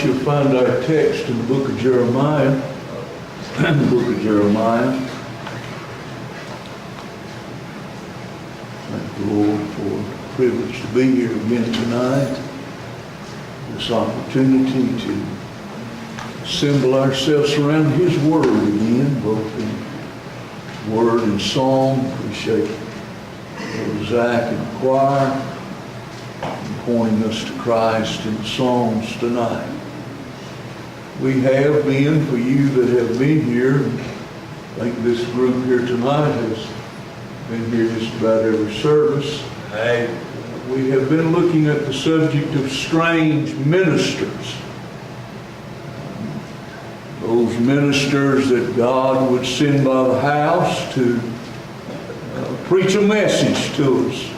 tonight you'll find our text in the book of Jeremiah. The book of Jeremiah. Thank the Lord for the privilege to be here again tonight. This opportunity to assemble ourselves around His Word again, both in word and song. Appreciate Zach and the choir pointing us to Christ in the songs tonight. We have been, for you that have been here, I think this group here tonight has been here just about every service. We have been looking at the subject of strange ministers. Those ministers that God would send by the house to preach a message to us.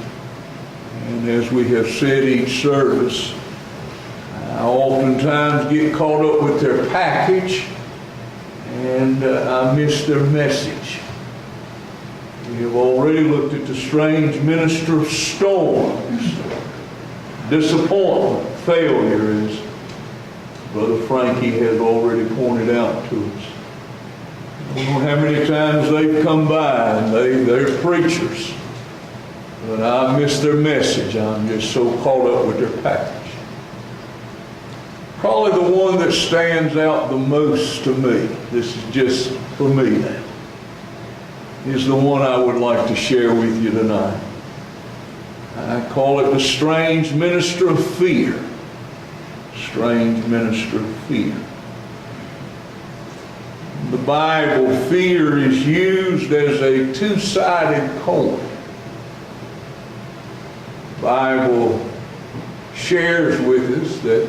And as we have said each service, I oftentimes get caught up with their package and I miss their message. We have already looked at the strange minister of storms, disappointment, failure, as Brother Frankie has already pointed out to us. I don't know how many times they've come by and they're preachers, but I miss their message. I'm just so caught up with their package. Probably the one that stands out the most to me, this is just for me now, is the one I would like to share with you tonight. I call it the strange minister of fear. Strange minister of fear. In the Bible, fear is used as a two-sided coin. The Bible shares with us that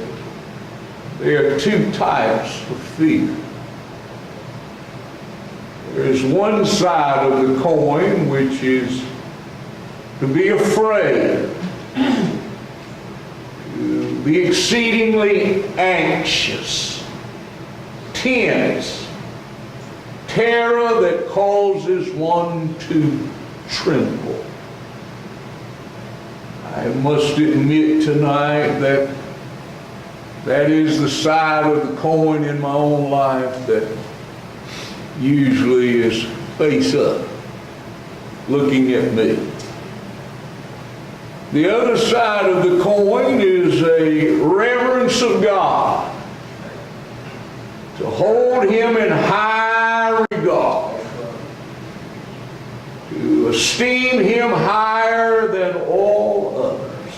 there are two types of fear. There is one side of the coin which is to be afraid, to be exceedingly anxious, tense, terror that causes one to tremble. I must admit tonight that that is the side of the coin in my own life that usually is face up, looking at me. The other side of the coin is a reverence of God, to hold Him in high regard, to esteem Him higher than all others,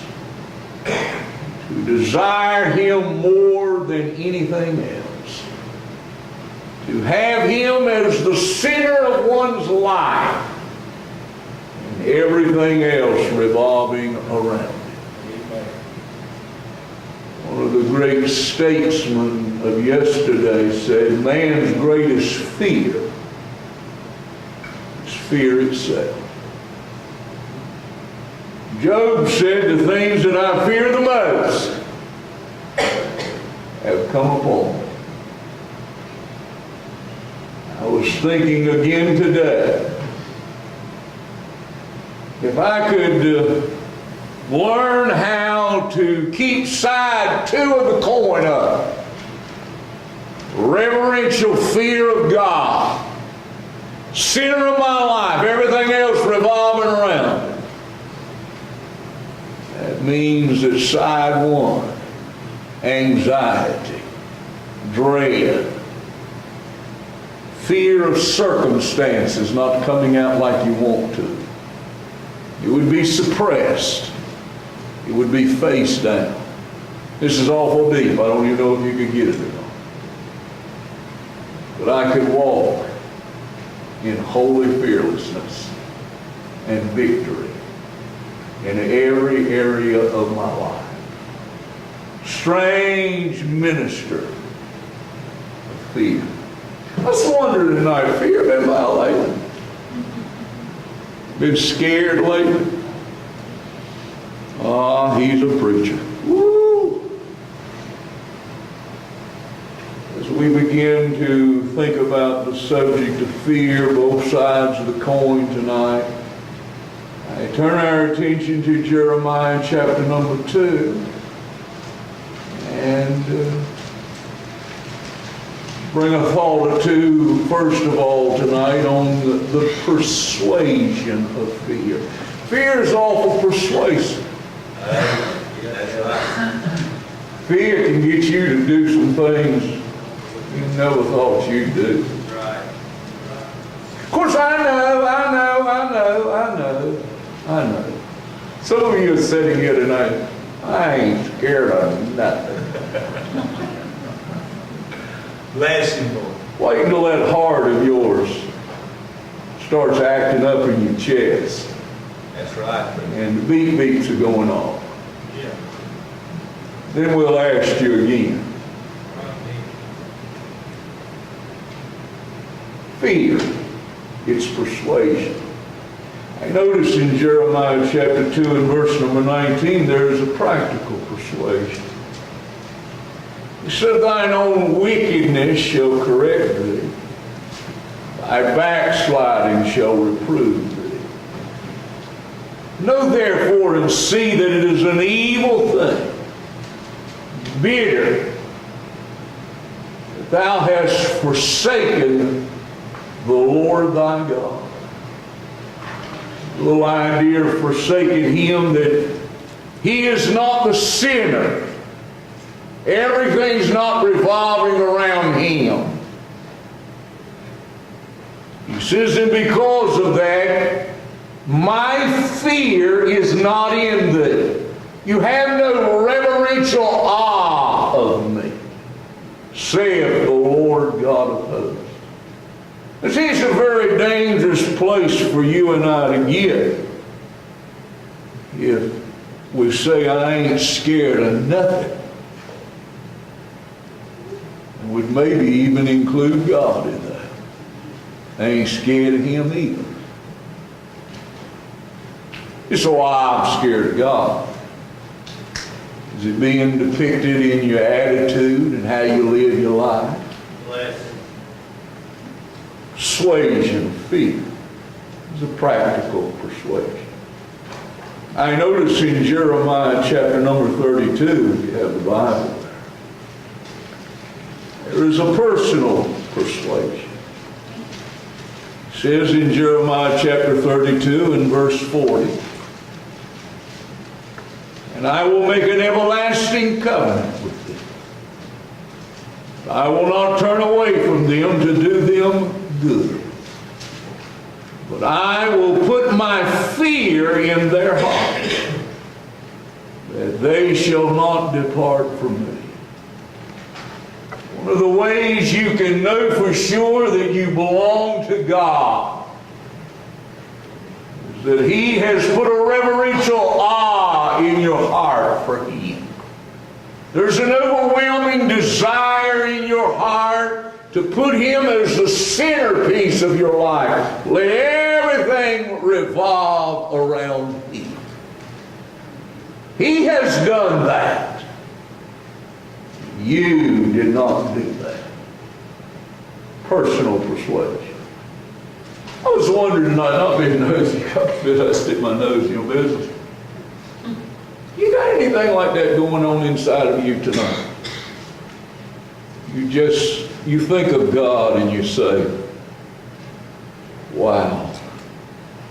to desire Him more than anything else, to have Him as the center of one's life, and everything else revolving around it. One of the great statesmen of yesterday said, man's greatest fear is fear itself. Job said, the things that I fear the most have come upon me. I was thinking again today, if I could learn how to keep side two of the coin up, reverential fear of God, center of my life, everything else revolving around it. That means that side one, anxiety, dread, fear of circumstances not coming out like you want to. It would be suppressed. It would be face down. This is awful deep. I don't even know if you could get it or not. But I could walk in holy fearlessness and victory in every area of my life. Strange minister of fear. I was wondering tonight, fear been by lately? Been scared lately? He's a preacher. Woo! As we begin to think about the subject of fear, both sides of the coin tonight, I turn our attention to Jeremiah chapter number 2. And bring a thought or two, first of all, tonight on the persuasion of fear. Fear is awful persuasive. Fear can get you to do some things you never thought you'd do. Of course, I know. Some of you are sitting here tonight, I ain't scared of nothing. Bless you, Lord. Wait until that heart of yours starts acting up in your chest. That's right. And the beats are going off. Yeah. Then we'll ask you again. Fear, it's persuasion. I notice in Jeremiah chapter 2 and verse number 19, there is a practical persuasion. He said, thine own wickedness shall correct thee. Thy backsliding shall reprove thee. Know therefore and see that it is an evil thing, bitter, that thou hast forsaken the Lord thy God. A little idea of forsaking Him, that He is not the sinner. Everything's not revolving around Him. He says, and because of that, my fear is not in thee. You have no reverential awe of me, saith the Lord God of hosts. This is a very dangerous place for you and I to get if we say, I ain't scared of nothing. And we'd maybe even include God in that. I ain't scared of Him either. It's why I'm scared of God. Is it being depicted in your attitude and how you live your life? Bless. Persuasion of fear is a practical persuasion. I notice in Jeremiah chapter number 32, if you have the Bible there is a personal persuasion. It says in Jeremiah chapter 32 and verse 40, and I will make an everlasting covenant with them. I will not turn away from them to do them good. But I will put my fear in their hearts, that they shall not depart from me. One of the ways you can know for sure that you belong to God is that He has put a reverential awe in your heart for Him. There's an overwhelming desire in your heart to put Him as the centerpiece of your life. Let everything revolve around Him. He has done that. You did not do that. Personal persuasion. I was wondering tonight, not being nosy, I stick my nose in your business. You got anything like that going on inside of you tonight? You think of God and you say, wow,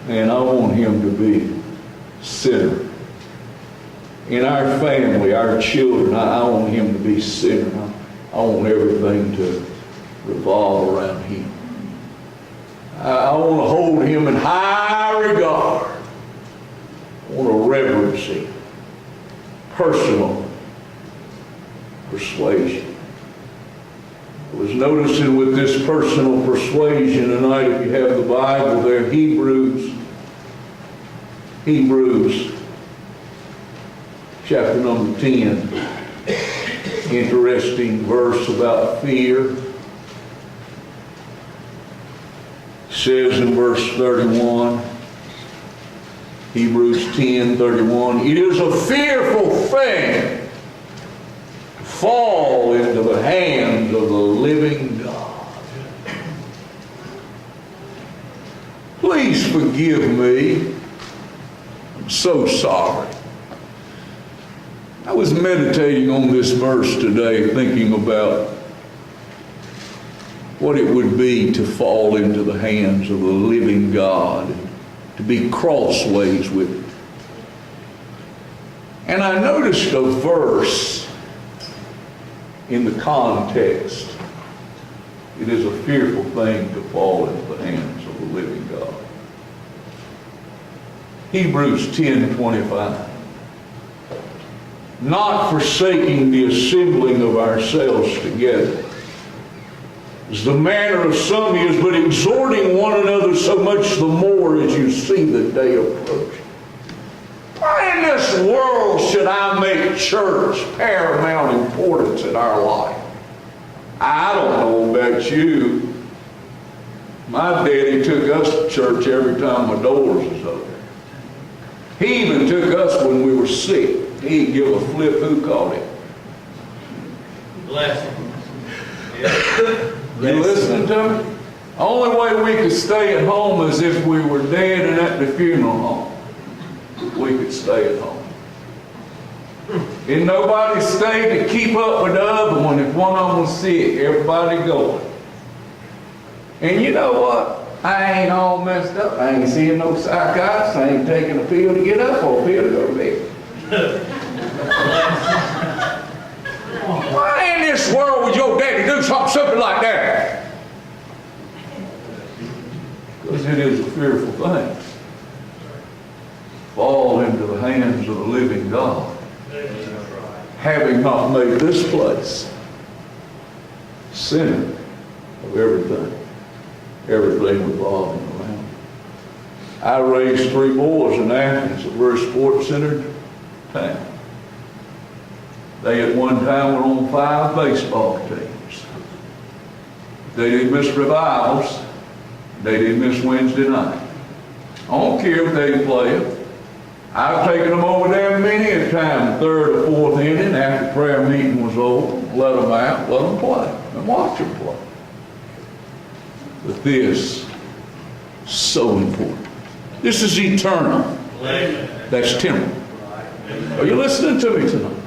man, I want Him to be center. In our family, our children, I want Him to be center. I want everything to revolve around Him. I want to hold Him in high regard. I want to reverence Him. Personal persuasion. I was noticing with this personal persuasion tonight, if you have the Bible there, Hebrews chapter number 10. Interesting verse about fear. It says in verse 31, Hebrews 10:31, it is a fearful thing to fall into the hands of the living God. Please forgive me. I'm so sorry. I was meditating on this verse today, thinking about what it would be to fall into the hands of the living God, to be crossways with Him. And I noticed a verse in the context. It is a fearful thing to fall into the hands of the living God. Hebrews 10:25. Not forsaking the assembling of ourselves together, as the manner of some is, but exhorting one another so much the more as you see the day approaching. Why in this world should I make church paramount importance in our life? I don't know about you. My daddy took us to church every time my doors was open. He even took us when we were sick. He'd give a flip who caught him. Bless him. You listening to me? The only way we could stay at home is if we were dead and at the funeral home. We could stay at home. And nobody stayed to keep up with the other one. If one of them was sick, everybody going. And you know what? I ain't all messed up. I ain't seeing no psychiatrist. I ain't taking a pill to get up or a pill to go to bed. Why in this world would your daddy do something like that? Because it is a fearful thing. Fall into the hands of the living God, having not made this place center of everything revolving around. I raised 3 boys in Athens, a very sports-centered town. They at one time were on 5 baseball teams. They didn't miss revivals. They didn't miss Wednesday night. I don't care if they play it. I've taken them over there many a time, 3rd or 4th inning, after prayer meeting was over, let them out, let them play, and watch them play. But this is so important. This is eternal. That's temporal. Are you listening to me tonight?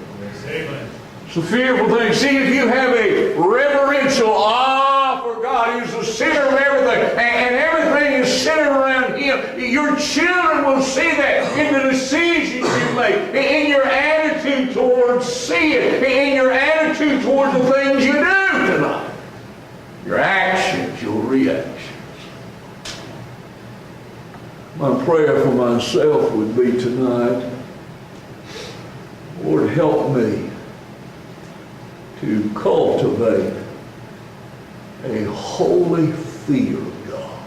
It's a fearful thing. See, if you have a reverential awe for God, He's the center of everything, and everything is centered around Him, your children will see that in the decisions you make, in your attitude towards sin, in your attitude towards the things you do tonight. Your actions, your reactions. My prayer for myself would be tonight, Lord, help me to cultivate a holy fear of God.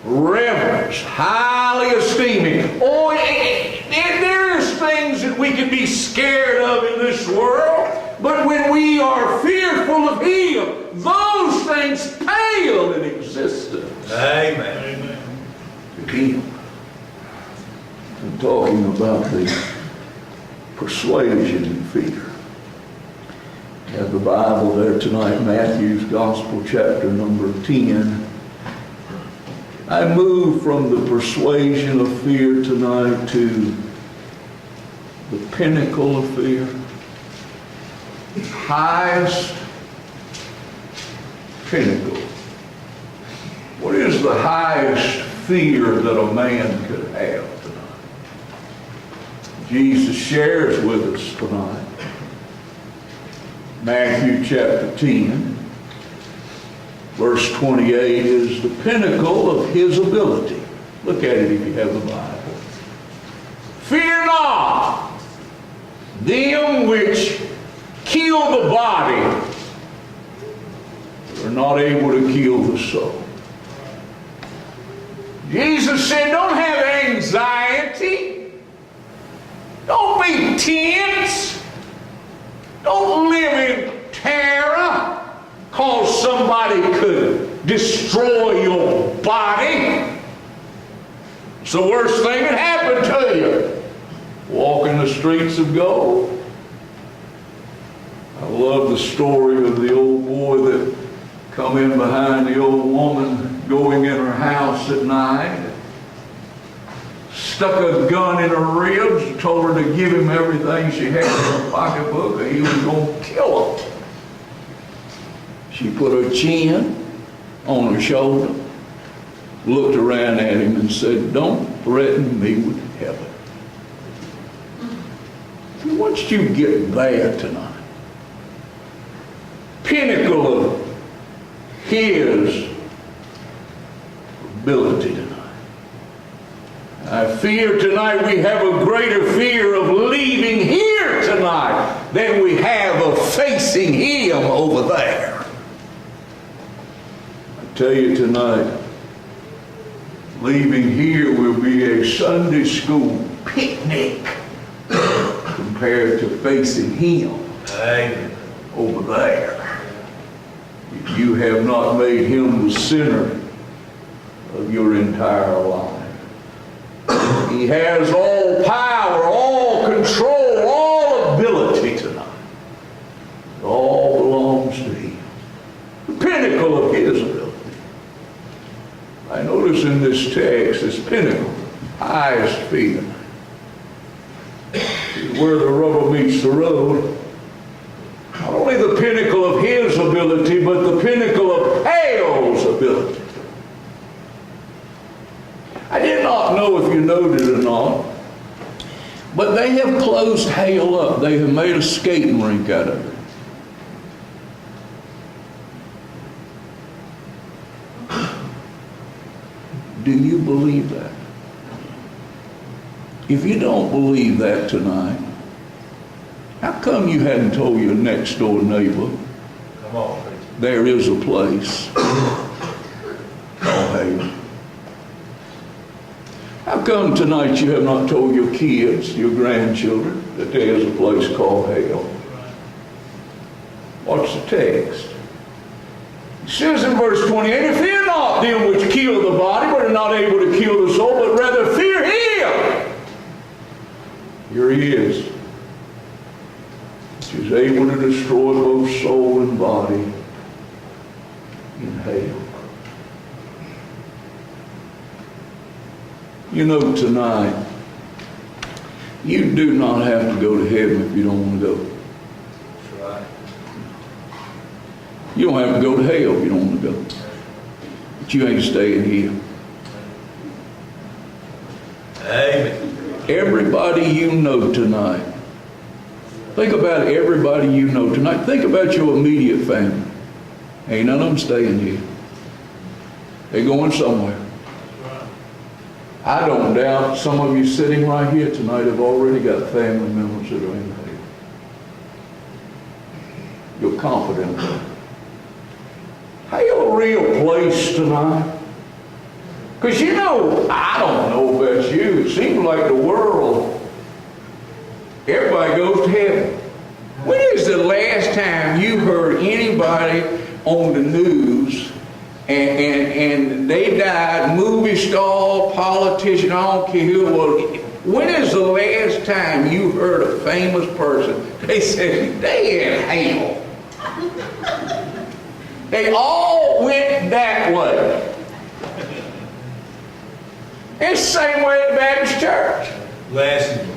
Reverence, highly esteeming. Oh, there's things that we can be scared of in this world, but when we are fearful of Him, those things pale in existence. Amen. To Him. I'm talking about the persuasion and fear. Have the Bible there tonight, Matthew's Gospel, chapter number 10. I move from the persuasion of fear tonight to the pinnacle of fear, highest pinnacle. What is the highest fear that a man could have tonight? Jesus shares with us tonight. Matthew chapter 10, verse 28 is the pinnacle of His ability. Look at it if you have the Bible. Fear not them which kill the body, but are not able to kill the soul. Jesus said, don't have anxiety. Don't be tense. Don't live in terror because somebody could destroy your body. It's the worst thing that happened to you. Walking the streets of gold. I love the story of the old boy that come in behind the old woman going in her house at night. Stuck a gun in her ribs, told her to give him everything she had in her pocketbook or he was going to kill her. She put her chin on her shoulder, looked around at him and said, "Don't threaten me with heaven." Once you get there tonight, pinnacle of his ability tonight. I fear tonight we have a greater fear of leaving here tonight than we have of facing him over there. I tell you tonight, leaving here will be a Sunday school picnic compared to facing him over there. If you have not made him the center of your entire life. He has all power, all control, all ability tonight. It all belongs to him. The pinnacle of his ability. I notice in this text, this pinnacle, highest fear, is where the rubber meets the road. Not only the pinnacle of his ability, but the pinnacle of hell's ability. I did not know if you noted or not, but they have closed hell up. They have made a skating rink out of it. Do you believe that? If you don't believe that tonight, how come you hadn't told your next door neighbor Come on, preacher. there is a place called hell? How come tonight you have not told your kids, your grandchildren, that there is a place called hell? What's the text? It says in verse 28, "Fear not them which kill the body, but are not able to kill the soul, but rather fear him." Here he is, which is able to destroy both soul and body in hell. You know, tonight, you do not have to go to heaven if you don't want to go. That's right. You don't have to go to hell if you don't want to go. But you ain't staying here. Amen. Everybody you know tonight, think about everybody you know tonight. Think about your immediate family. Ain't none of them staying here. They're going somewhere. I don't doubt some of you sitting right here tonight have already got family members that are in hell. You're confident of that. Hell a real place tonight? Because you know, I don't know about you, it seems like the world, everybody goes to heaven. When is the last time you heard anybody on the news and they died, movie star, politician, I don't care who it was. When is the last time you heard a famous person, they said, they in hell? They all went that way. It's the same way at the Baptist church. Blessing.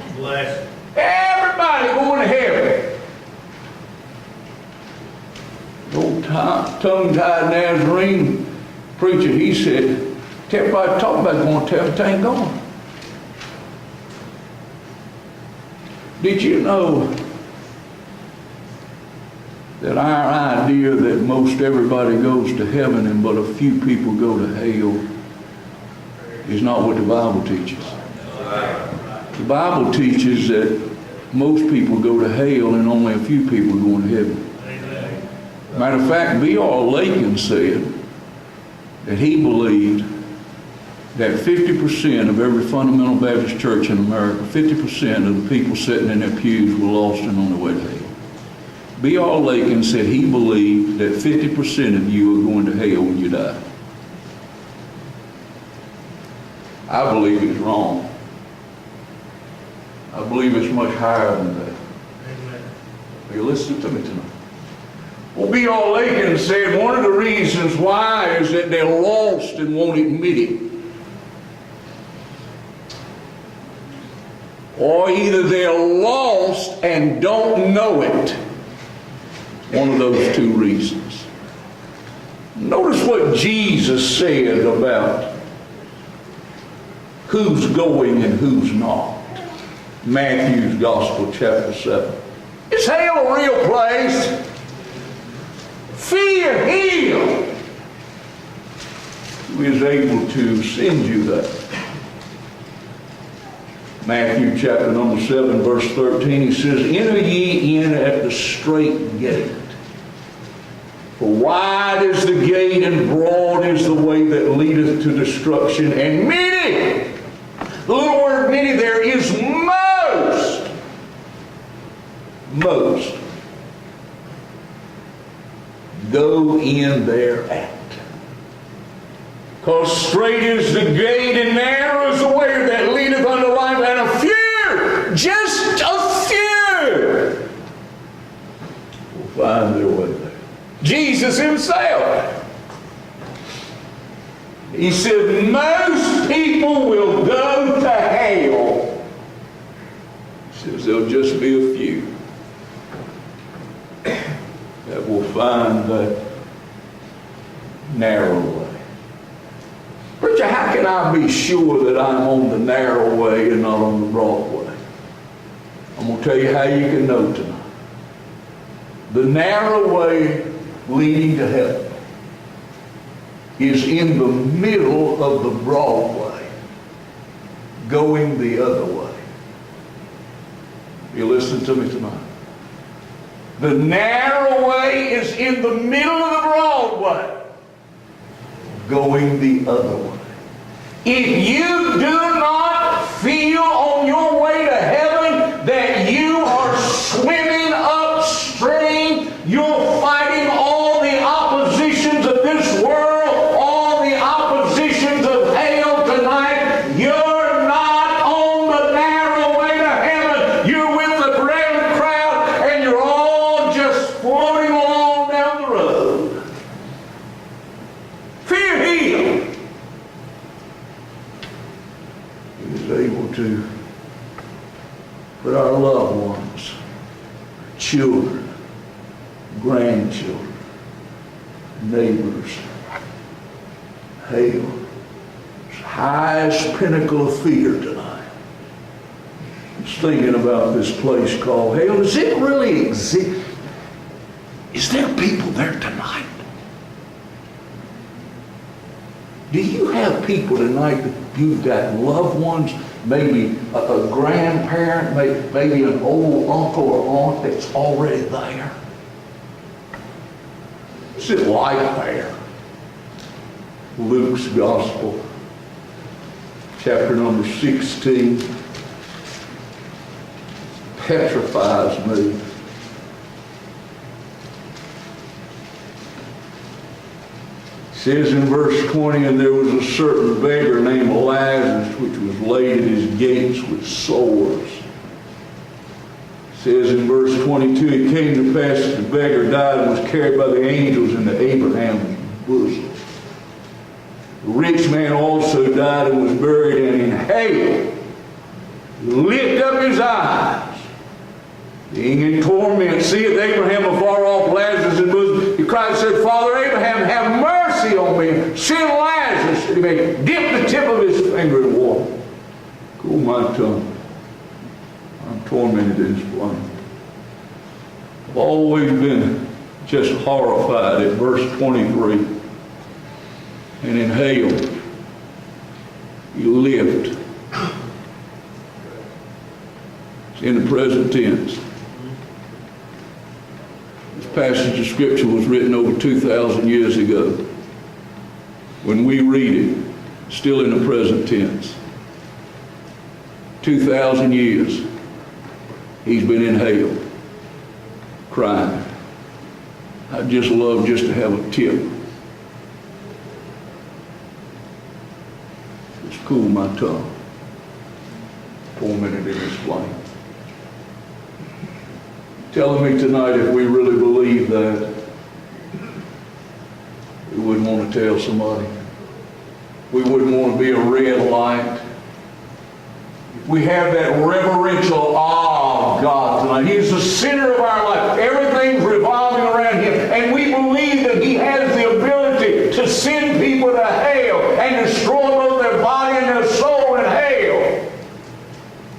Everybody going to heaven. Old tongue-tied Nazarene preacher, he said, everybody talking about going to heaven, it ain't going. Did you know that our idea that most everybody goes to heaven and but a few people go to hell is not what the Bible teaches? The Bible teaches that most people go to hell and only a few people are going to heaven. Matter of fact, B.R. Lakin said that he believed that 50% of every fundamental Baptist church in America, 50% of the people sitting in their pews were lost and on their way to hell. B.R. Lakin said he believed that 50% of you are going to hell when you die. I believe he's wrong. I believe it's much higher than that. Are you listening to me tonight? Well, B.R. Lakin said one of the reasons why is that they're lost and won't admit it. Or either they're lost and don't know it. One of those two reasons. Notice what Jesus said about who's going and who's not. Matthew's Gospel, chapter 7. Is hell a real place? Fear Him who is able to send you there. Matthew chapter number 7, verse 13, he says, Enter ye in at the strait gate. For wide is the gate and broad is the way that leadeth to destruction, and many, the little word many there is most, go in thereat. Because straight is the gate and narrow is the way that leadeth unto life, and a few, just a few, will find their way there. Jesus himself, he said, most people will go to hell. He says there'll just be a few that will find that narrow way. Preacher, how can I be sure that I'm on the narrow way and not on the broad way? I'm going to tell you how you can know tonight. The narrow way leading to heaven is in the middle of the broad way, going the other way. You listen to me tonight. The narrow way is in the middle of the broad way, going the other way. If you do not feel on your way to heaven that you are swimming upstream, you're fighting all the oppositions of this world, all the oppositions of hell tonight, you're not on the narrow way to heaven. You're with the grand crowd and you're all just floating along down the road. Fear Him. He is able to put our loved ones, children, grandchildren, neighbors, hell, highest pinnacle of fear tonight. I was thinking about this place called hell. Does it really exist? Is there people there tonight? Do you have people tonight that you've got loved ones, maybe a grandparent, maybe an old uncle or aunt that's already there? What's it like there? Luke's Gospel, chapter number 16, petrifies me. It says in verse 20, and there was a certain beggar named Lazarus, which was laid at his gates with sores. It says in verse 22, it came to pass that the beggar died and was carried by the angels into Abraham's bosom. The rich man also died and was buried, and in hell lift up his eyes, being in torment, seeth Abraham afar off, Lazarus in bosom. He cried and said, Father Abraham, have mercy on me. Send Lazarus that he may dip the tip of his finger in water. Cool my tongue. I'm tormented in his flame. I've always been just horrified at verse 23. And in hell, he lived. It's in the present tense. This passage of Scripture was written over 2,000 years ago. When we read it, still in the present tense. 2,000 years, he's been in hell, crying. I'd just love just to have a tip. Just cool my tongue. Tormented in his flame. Telling me tonight, if we really believe that, we wouldn't want to tell somebody. We wouldn't want to be a red light. We have that reverential awe of God tonight. He's the center of our life. Everything's revolving around Him. And we believe that He has the ability send people to hell and destroy both their body and their soul in hell.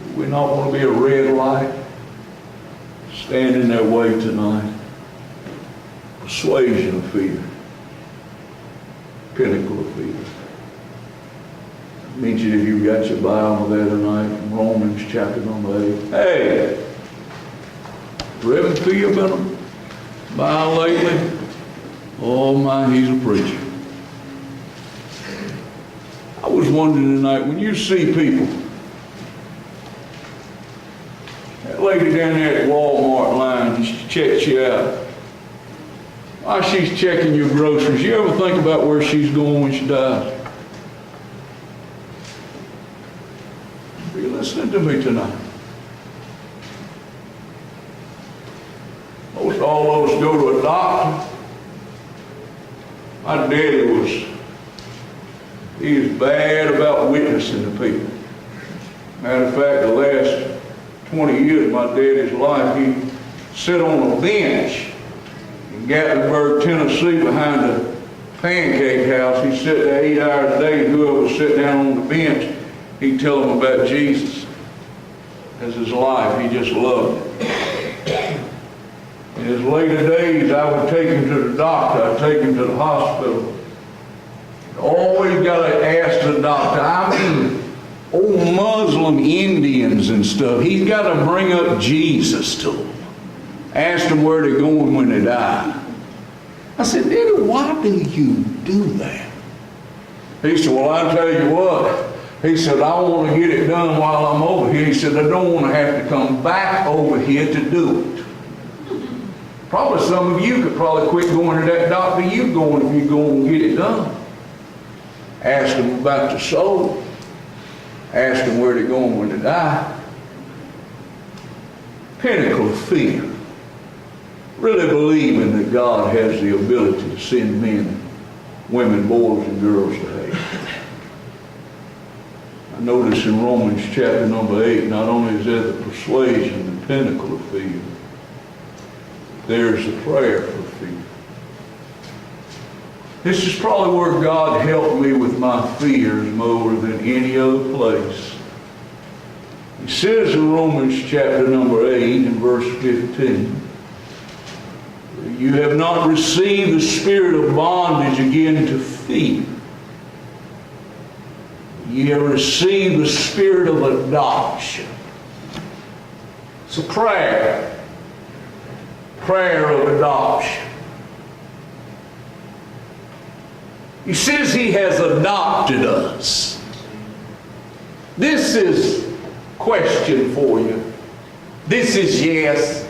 Do we not want to be a red light? Stand in their way tonight. Persuasion of fear. Pinnacle of fear. I mentioned if you've got your Bible there tonight, Romans chapter number 8. Hey! Reverend Phil been by lately? Oh my, he's a preacher. I was wondering tonight, when you see people, that lady down there at Walmart line, she checks you out. While she's checking your groceries, you ever think about where she's going when she dies? Are you listening to me tonight? Most all of us go to a doctor. My daddy he was bad about witnessing to people. Matter of fact, the last 20 years of my daddy's life, he sat on a bench in Gatlinburg, Tennessee, behind a pancake house. He sat there 8 hours a day, and whoever was sitting down on the bench, he'd tell them about Jesus as his life. He just loved it. In his later days, I would take him to the doctor. I'd take him to the hospital. Always got to ask the doctor. I mean, old Muslim Indians and stuff. He's got to bring up Jesus to them. Ask them where they're going when they die. I said, Daddy, why do you do that? He said, well, I'll tell you what. He said, I want to get it done while I'm over here. He said, I don't want to have to come back over here to do it. Probably some of you could probably quit going to that doctor you're going if you go and get it done. Ask them about the soul. Ask them where they're going when they die. Pinnacle of fear. Really believing that God has the ability to send men, women, boys, and girls to hell. I notice in Romans chapter number 8, not only is there the persuasion, the pinnacle of fear, there's the prayer for fear. This is probably where God helped me with my fears more than any other place. He says in Romans chapter number 8 and verse 15, you have not received the spirit of bondage again to fear. You have received the spirit of adoption. It's a prayer. Prayer of adoption. He says he has adopted us. This is question for you. This is yes.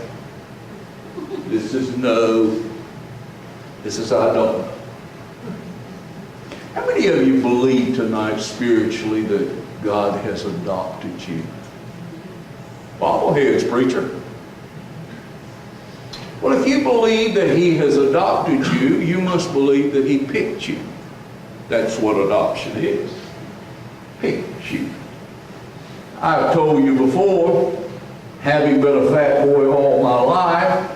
This is no. This is I don't know. How many of you believe tonight spiritually that God has adopted you? Bobbleheads, preacher. Well, if you believe that he has adopted you, you must believe that he picked you. That's what adoption is. Picked you. I've told you before, having been a fat boy all my life,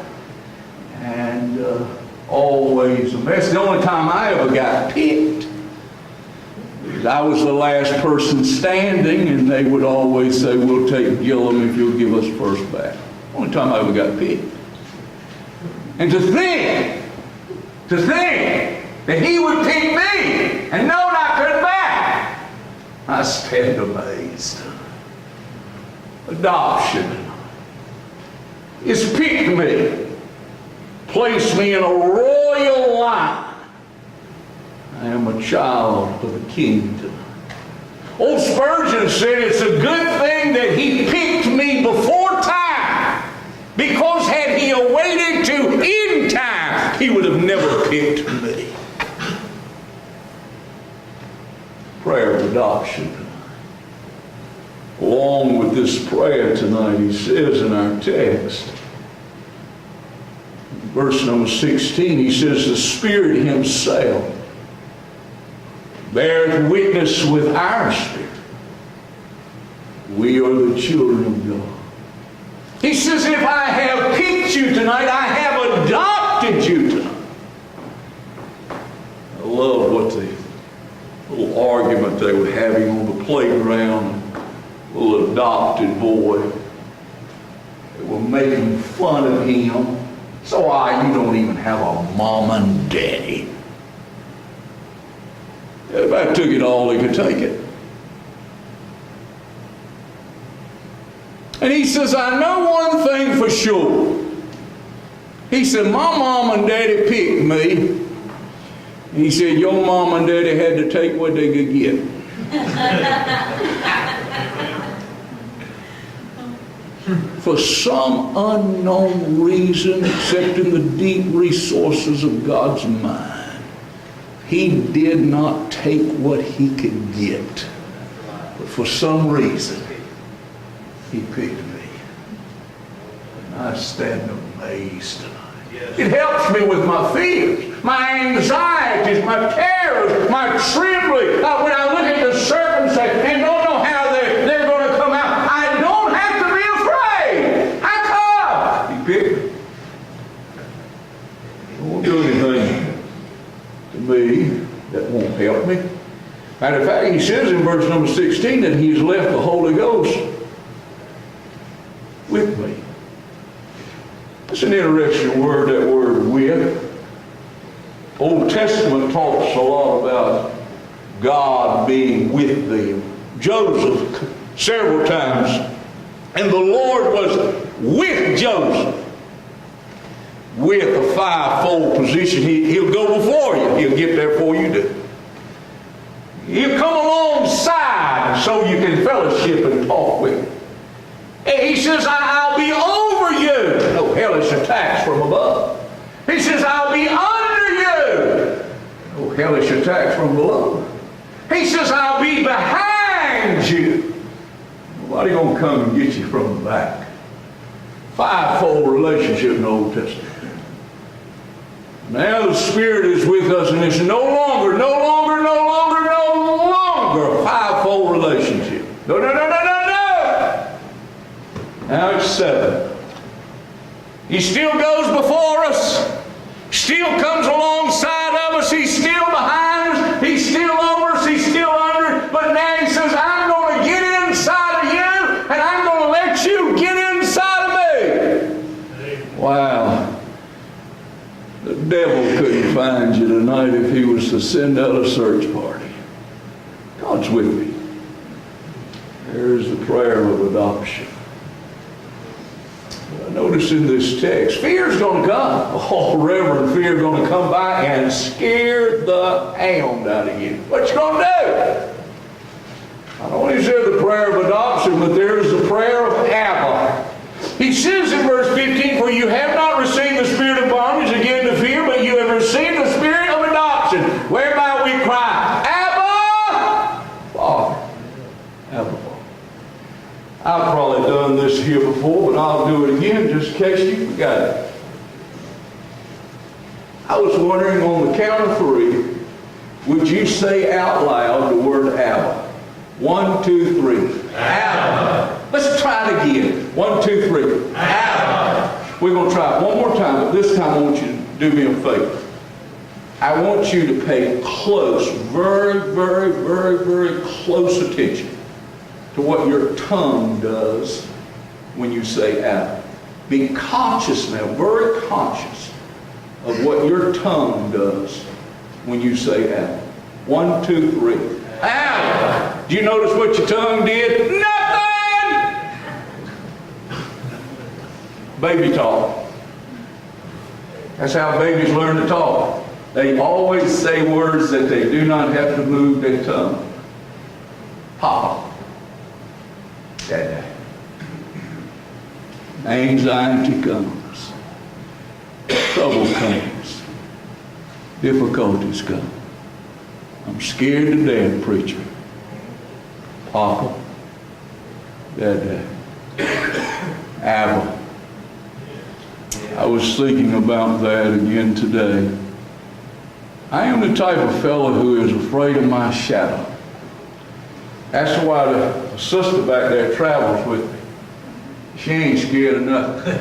and always a mess. The only time I ever got picked, I was the last person standing, and they would always say, we'll take Gilliam if you'll give us first back. Only time I ever got picked. And to think that he would pick me and know I could back, I stand amazed. Adoption. It's picked me, placed me in a royal line. I am a child of the King tonight. Old Spurgeon said it's a good thing that he picked me before time, because had he awaited to end time, he would have never picked me. Prayer of adoption. Along with this prayer tonight, he says in our text, verse number 16, he says, the Spirit himself beareth witness with our spirit. We are the children of God. He says, if I have picked you tonight, I have adopted you tonight. I love what little argument they were having on the playground. A little adopted boy. They were making fun of him. So you don't even have a mom and daddy. Everybody took it all they could take it. And he says, I know one thing for sure. He said, my mom and daddy picked me. He said, your mom and daddy had to take what they could get. For some unknown reason, except in the deep resources of God's mind, he did not take what he could get. But for some reason, he picked me. And I stand amazed tonight. It helps me with my fears, my anxieties, my terrors, my trembling. When I look at the circumstances and don't know how they're going to come out, I don't have to be afraid. How come? He picked me. He won't do anything to me that won't help me. Matter of fact, he says in verse number 16 that he's left the Holy Ghost with me. That's an interesting word, that word with. Old Testament talks a lot about God being with them. Joseph, several times. And the Lord was with Joseph. With a fivefold position. He'll go before you. He'll get there before you do. He'll come alongside so you can fellowship and talk with him. He says, I'll be over you. No hellish attacks from above. He says, I'll be under you. No hellish attacks from below. He says, I'll be behind you. Nobody gonna come and get you from the back. Fivefold relationship in the Old Testament. Now the Spirit is with us, and it's no longer a fivefold relationship. No. Now it's 7. He still goes before us, still comes alongside of us, he's still behind us, he's still over us, he's still under us, but now he says, I'm going to get inside of you, and I'm going to let you get inside of me. Wow. The devil couldn't find you tonight if he was to send out a search party. God's with me. There's the prayer of adoption. Notice in this text, fear's going to come. Oh, Reverend, fear going to come by and scare the hound out of you. What you going to do? Not only is there the prayer of adoption, but there is the prayer of Abba. He says in verse 15, for you have not received the spirit of bondage again to fear, but you have received the spirit of adoption, whereby we cry, Abba, Father. Abba, Father. I've probably done this here before, but I'll do it again just in case you forgot it. I was wondering, on the count of 3, would you say out loud the word Abba? 1, 2, 3. Abba. Let's try it again. 1, 2, 3. Abba. We're going to try it one more time, but this time I want you to do me a favor. I want you to pay close, very, very, very, very close attention to what your tongue does when you say Abba. Be conscious now, very conscious of what your tongue does when you say Abba. 1, 2, 3. Abba. Do you notice what your tongue did? Nothing! Baby talk. That's how babies learn to talk. They always say words that they do not have to move their tongue. Papa. Dada. Anxiety comes. Trouble comes. Difficulties come. I'm scared to death, preacher. Papa. Dada. Abba. I was thinking about that again today. I am the type of fellow who is afraid of my shadow. That's why the sister back there travels with me. She ain't scared of nothing.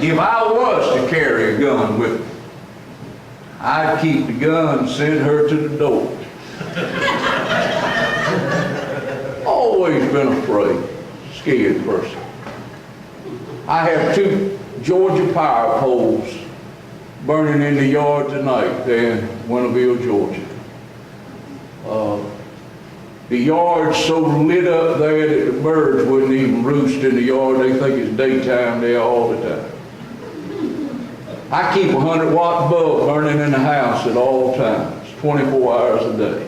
If I was to carry a gun with me, I'd keep the gun and send her to the door. Always been afraid, scared person. I have 2 Georgia power poles burning in the yard tonight there in Winterville, Georgia. The yard's so lit up there that the birds wouldn't even roost in the yard. They think it's daytime there all the time. I keep a 100-watt bulb burning in the house at all times, 24 hours a day.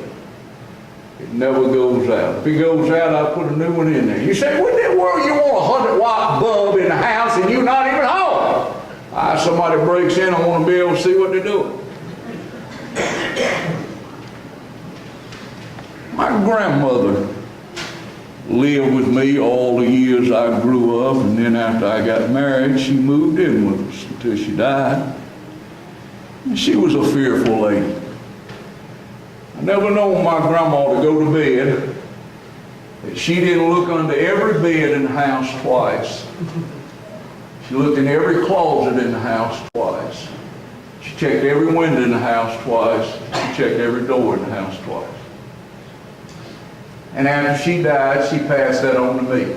It never goes out. If it goes out, I put a new one in there. You say, what in the world you want a 100-watt bulb in the house and you're not even home? Somebody breaks in, I want to be able to see what they're doing. My grandmother lived with me all the years I grew up, and then after I got married, she moved in with us until she died. And she was a fearful lady. I never known my grandma to go to bed that she didn't look under every bed in the house twice. She looked in every closet in the house twice. She checked every window in the house twice. She checked every door in the house twice. And after she died, she passed that on to me.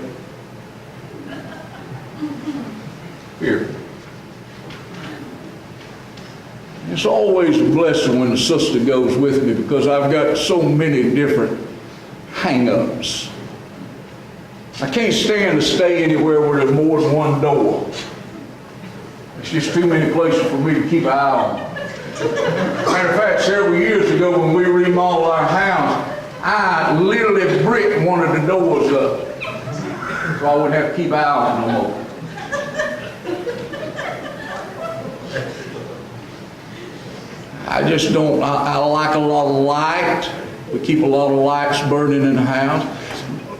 Here. It's always a blessing when the sister goes with me because I've got so many different hang-ups. I can't stand to stay anywhere where there's more than one door. It's just too many places for me to keep an eye on. Matter of fact, several years ago when we remodeled our house, I literally bricked one of the doors up so I wouldn't have to keep an eye on it no more. I just don't, I like a lot of light. We keep a lot of lights burning in the house.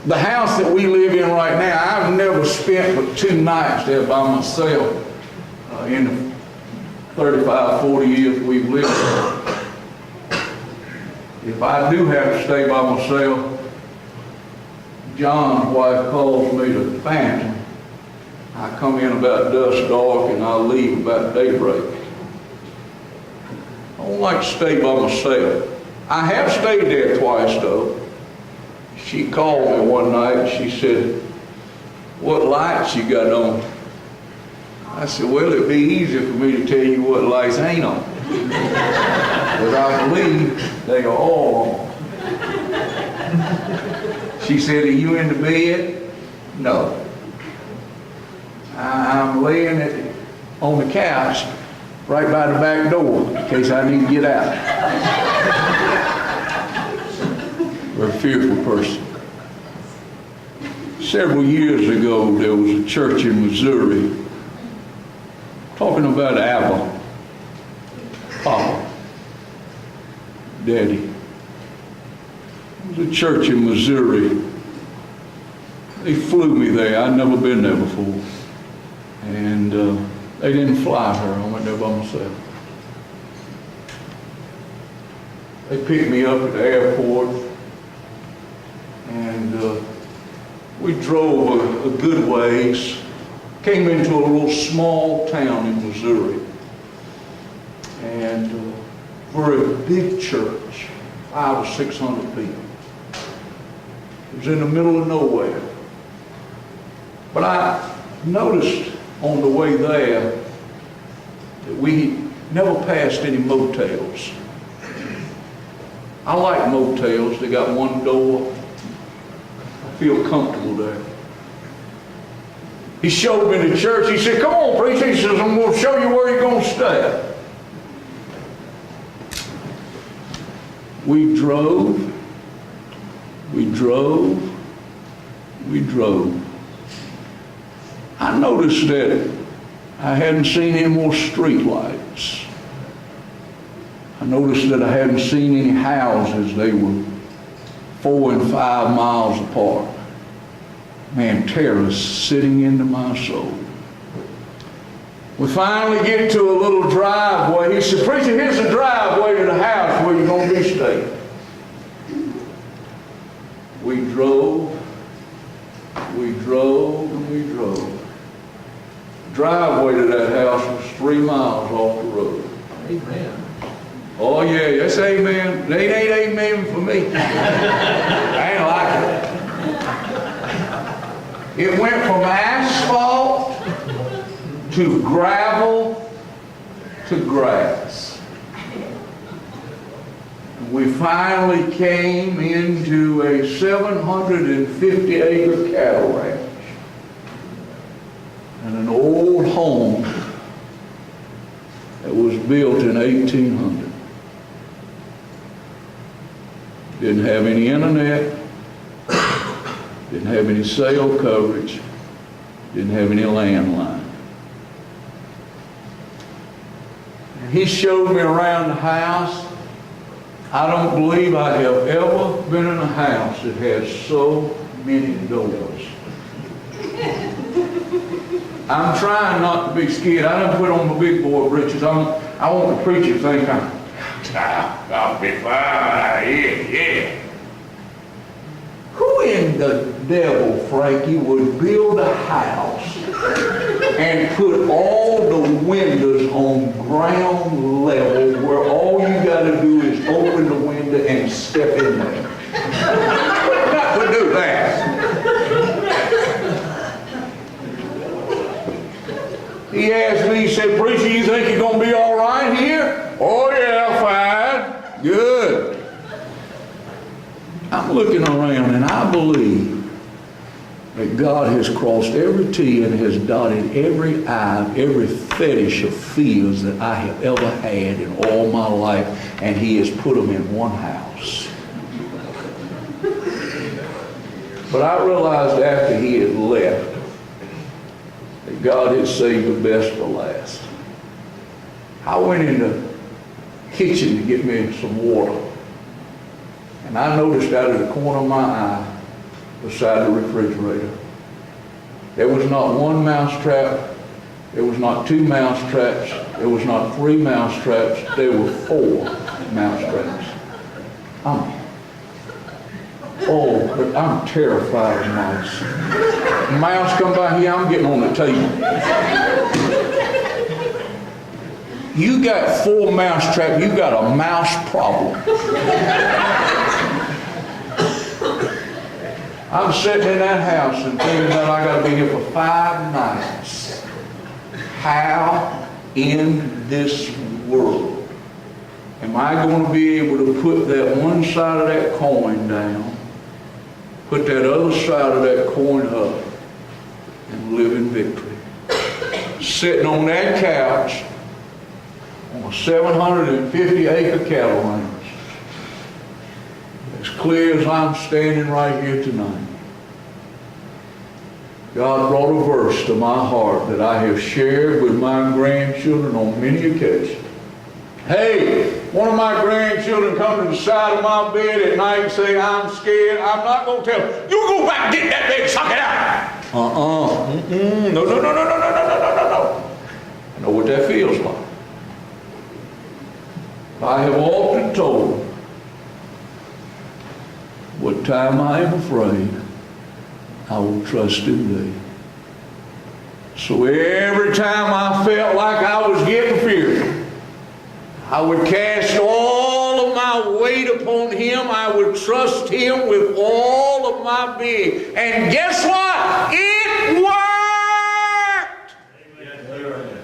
The house that we live in right now, I've never spent but 2 nights there by myself in the 35, 40 years we've lived there. If I do have to stay by myself, John's wife calls me to Phantom. I come in about dusk dark and I leave about daybreak. I don't like to stay by myself. I have stayed there twice though. She called me one night and she said, what lights you got on? I said, well, it'd be easier for me to tell you what lights ain't on. But I believe they are all on. She said, are you in the bed? No. I'm laying on the couch right by the back door in case I need to get out. We're a fearful person. Several years ago, there was a church in Missouri talking about Abba, Papa, Daddy. It was a church in Missouri. They flew me there. I'd never been there before. And they didn't fly her. I went there by myself. They picked me up at the airport. And we drove a good ways. Came into a little small town in Missouri. And we're a big church, 500 or 600 people. It was in the middle of nowhere. But I noticed on the way there that we never passed any motels. I like motels. They got one door. I feel comfortable there. He showed me the church. He said, come on, preacher. He says, I'm going to show you where you're going to stay. We drove. I noticed that I hadn't seen any more street lights. I noticed that I hadn't seen any houses. They were 4 and 5 miles apart. Man, terror is sitting into my soul. We finally get to a little driveway. He said, preacher, here's the driveway to the house where you're going to be staying. We drove. The driveway to that house was 3 miles off the road. Amen. Oh yeah, that's amen. They ain't amen for me. I ain't like it. It went from asphalt to gravel to grass. We finally came into a 750-acre cattle ranch and an old home that was built in 1800. Didn't have any internet, didn't have any cell coverage, didn't have any landline. And he showed me around the house. I don't believe I have ever been in a house that has so many doors. I'm trying not to be scared. I done put on my big boy britches. I want the preacher to think I'll be fine. Yeah. Who in the devil, Frankie, would build a house and put all the windows on ground level where all you got to do is open the window and step in there? Not to do that. He asked me, he said, "Preacher, you think you're going to be all right here?" "Oh yeah, fine. Good." I'm looking around and I believe that God has crossed every T and has dotted every I, every fetish of fears that I have ever had in all my life, and He has put them in one house. But I realized after He had left that God had saved the best for last. I went in the kitchen to get me some water, and I noticed out of the corner of my eye beside the refrigerator, there was not one mouse trap, there was not two mouse traps, there was not three mouse traps, there were 4 mouse traps. But I'm terrified of mice. Mouse come by here, I'm getting on the table. You got 4 mouse traps, you got a mouse problem. I'm sitting in that house and thinking that I got to be here for 5 nights. How in this world am I going to be able to put that one side of that coin down, put that other side of that coin up, and live in victory? Sitting on that couch on a 750-acre cattle ranch, as clear as I'm standing right here tonight. God brought a verse to my heart that I have shared with my grandchildren on many occasions. Hey, one of my grandchildren come to the side of my bed at night and say, "I'm scared." I'm not going to tell them, "You go back and get that bed, suck it out." No. I know what that feels like. I have often told them, what time I am afraid, I will trust in Thee. So every time I felt like I was getting fearful, I would cast all of my weight upon Him. I would trust Him with all of my being. And guess what? It worked! Amen.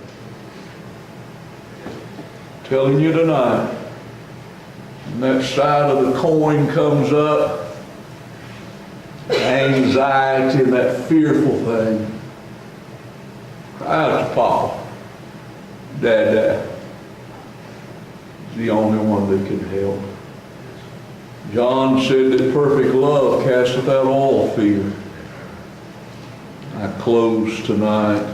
Telling you tonight, when that side of the coin comes up, anxiety and that fearful thing, cry out to Papa. Dad, the only one that can help. John said that perfect love casteth out all fear. I close tonight.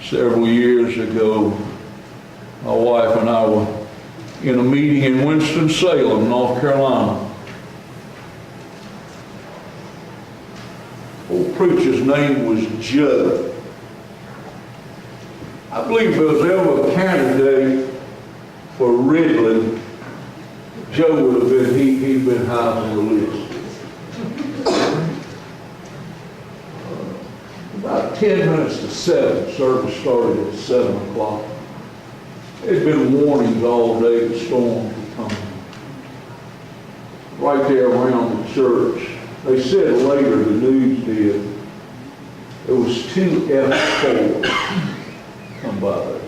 Several years ago, my wife and I were in a meeting in Winston-Salem, North Carolina. Old preacher's name was Joe. I believe if there was ever a candidate for Ridley, Joe would have been, he'd been high on the list. About 10 minutes to 7, service started at 7 o'clock. There's been warnings all day that storms were coming. Right there around the church. They said later, the news did, there was 2 F-4s come by there.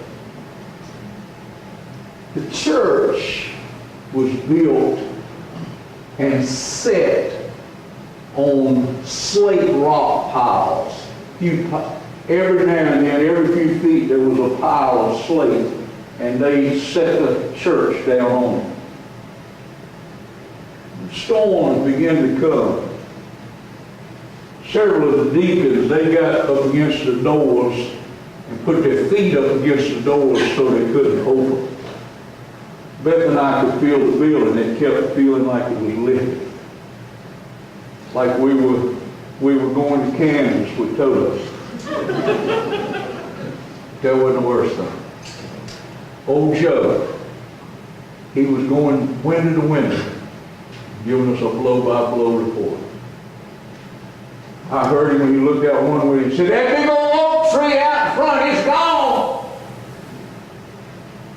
The church was built and set on slate rock piles. Every now and then, every few feet, there was a pile of slate, and they set the church down on it. The storms began to come. Several of the deacons, they got up against the doors and put their feet up against the doors so they couldn't open. Beth and I could feel the building. It kept feeling like it was lifted. Like we were going to Kansas with Todos. That wasn't the worst thing. Old Joe, he was going window to window, giving us a blow-by-blow report. I heard him when he looked out one way, he said, "That big old oak tree out in front is gone.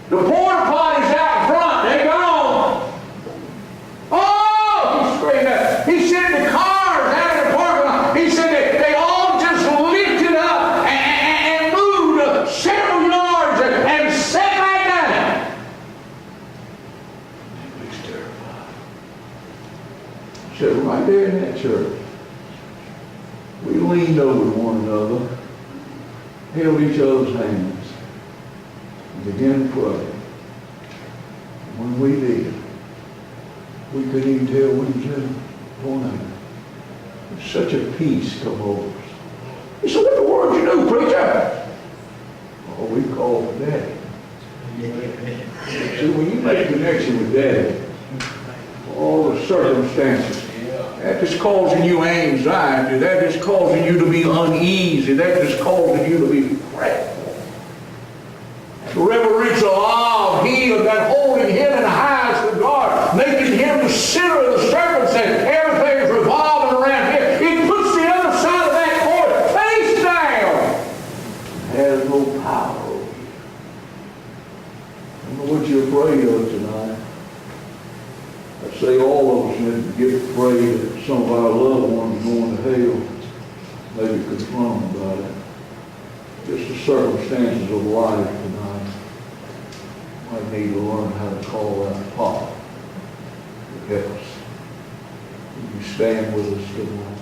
The porta potties out in front, they're gone." "Oh!" he screamed out. He said, "The cars out of the parking lot." He said, they all just lifted up and moved several yards and sat back down. It was terrified. He said, right there in that church, we leaned over one another, held each other's hands, and began to pray. When we did, we couldn't even tell we was in a tornado. Such a peace come over us. He said, "What in the world you do, preacher?" "Oh, we called for Daddy." See, when you make a connection with Daddy, all the circumstances, that just causing you anxiety, that just causing you to be uneasy, that just causing you to be fretful. The reverential awe of Him, that holding Him in the highest regard, making Him the center of the circumstance, everything's revolving around Him. It puts the other side of that coin face down. It has no power over you. I don't know what you're afraid of tonight. I say all of us need to get afraid that some of our loved ones going to hell. Maybe confront them about it. Just the circumstances of life tonight. Might need to learn how to call out Papa to help us. Will you stand with us tonight?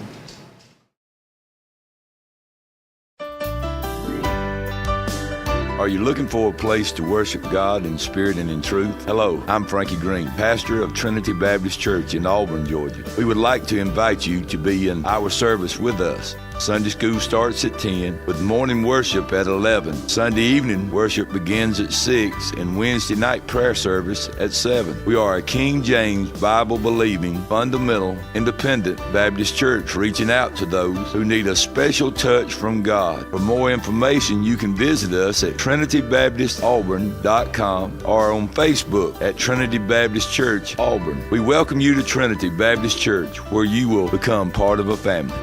Are you looking for a place to worship God in spirit and in truth? Hello, I'm Frankie Green, pastor of Trinity Baptist Church in Auburn, Georgia. We would like to invite you to be in our service with us. Sunday school starts at 10 with morning worship at 11. Sunday evening worship begins at 6 and Wednesday night prayer service at 7. We are a King James Bible-believing, fundamental, independent Baptist church reaching out to those who need a special touch from God. For more information, you can visit us at TrinityBaptistAuburn.com or on Facebook at Trinity Baptist Church Auburn. We welcome you to Trinity Baptist Church, where you will become part of a family.